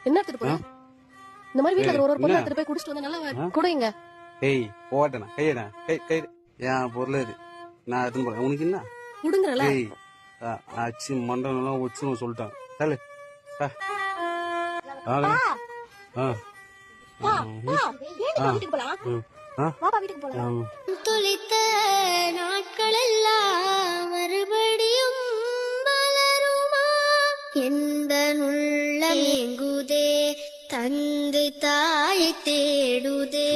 என்ன எடுத்துட்டு போற? இந்த மாதிரி வீட்டுல ஒரு பொருள் எடுத்துட்டு போய் குடிச்சிட்டு வந்து நல்லா குடிங்க. ஏய் போட்டேனா கையடா கை என் பொருள் இது நான் எடுத்துன்னு போறேன். உனக்கு என்ன குடுங்கறல? ஏய் ஆச்சி மண்டலம் வச்சுன்னு சொல்லிட்டேன். தள்ளு துளித்த நாட்கள் எல்லாம் மறுபடியும் மலருமா? எந்த உள்ளம் எங்குதே தந்தை தாயை தேடுதே,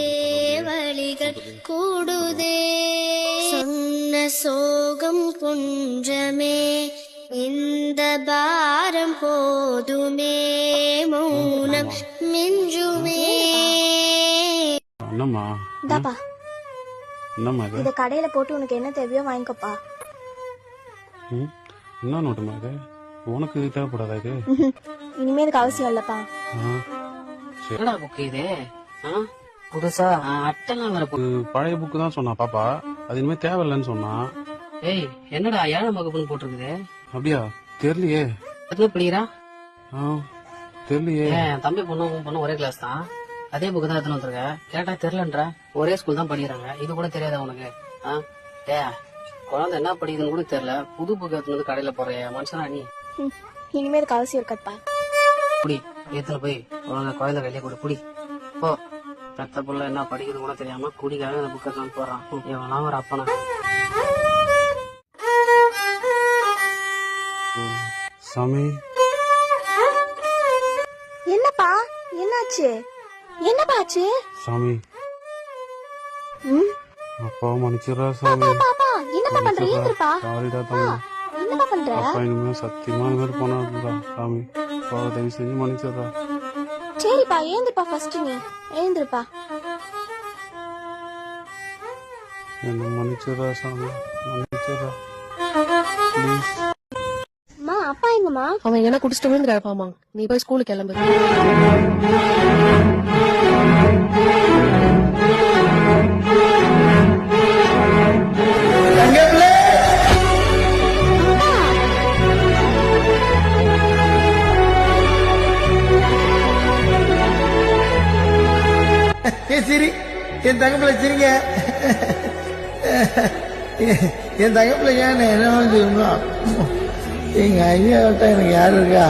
வழிகள் கூடுதே. சொன்ன சோகம் கொஞ்சமே, இந்த பாரம் போதுமே, மௌனம் மிஞ்சுமே. என்னம்மா இந்தாப்பா, என்னம்மா இது? இத கடையில போட்டு உனக்கு என்ன தேவையோ வாங்கிக்கோப்பா. என்ன நோட்டுமா இது? உனக்கு இது தேவைப்படாதா இது? இனிமே இதுக்கு அவசியம் இல்லப்பா. என்னடா புக்கு இது? புதுசா அட்டெல்லாம் வேற. பழைய புக்கு தான் சொன்னா பாப்பா, அது இனிமே தேவையில்லைன்னு சொன்னா. ஏய் என்னடா 7ஆம் வகுப்புன்னு போட்டிருக்குது? அப்படியா? தெரியலையே. எத்தனை படிக்கிறா? தெரியலையே. என் தம்பி பொண்ணு ஒரே கிளாஸ் தான், அதே புக்கு தான் எடுத்துன்னு வந்திருக்க. கேட்டா தெரியலன்ற, ஒரே ஸ்கூல் தான் படிக்கிறாங்க. இது கூட தெரியாதா உனக்கு? குழந்தை என்ன படிக்குதுன்னு கூட தெரியல, புது புக்கு எடுத்துன்னு வந்து கடையில போறிய மனுஷனா நீ? இனிமே இதுக்கு அவசியம் இருக்காதுப்பா. புடி எடுத்துன்னு போய் குழந்தை கையில கொடு, புடி போ. பெத்த புள்ள என்ன படிக்கிறது கூட தெரியாம குடிக்காக அந்த புக்கை தான் போறான். இவனா ஒரு அப்பனா? சாமி என்னப்பா, என்னாச்சு? என்னப்பா ஆச்சு? சாமி அப்பா மன்னிச்சிடுறா சாமி. பாப்பா என்னப்பா பண்ற? ஏந்திருப்பா. சாரிடா தம்பி. என்னப்பா பண்ற? அப்பா இனிமே சத்தியமா இந்த மாதிரி போனாடா சாமி. அப்பா தயவு செஞ்சு மன்னிச்சிடுறா. சரிப்பா, ஏந்திருப்பா. ஃபர்ஸ்ட் நீ ஏந்திருப்பா. என்ன மன்னிச்சிடுறா சாமி, மன்னிச்சிடுறா ப்ளீஸ். அம்மா, அப்பா எங்கம்மா? அவன் என்ன குடிச்சிட்டு விழுந்து கிடப்பாமா. நீ போய் ஸ்கூலுக்கு கிளம்பு. சரி, என் தங்கப்பிள்ள சரிங்க. என் தங்கப்பிள்ள ஏன் என்ன எங்க ஐயா எனக்கு யாரு இருக்கா?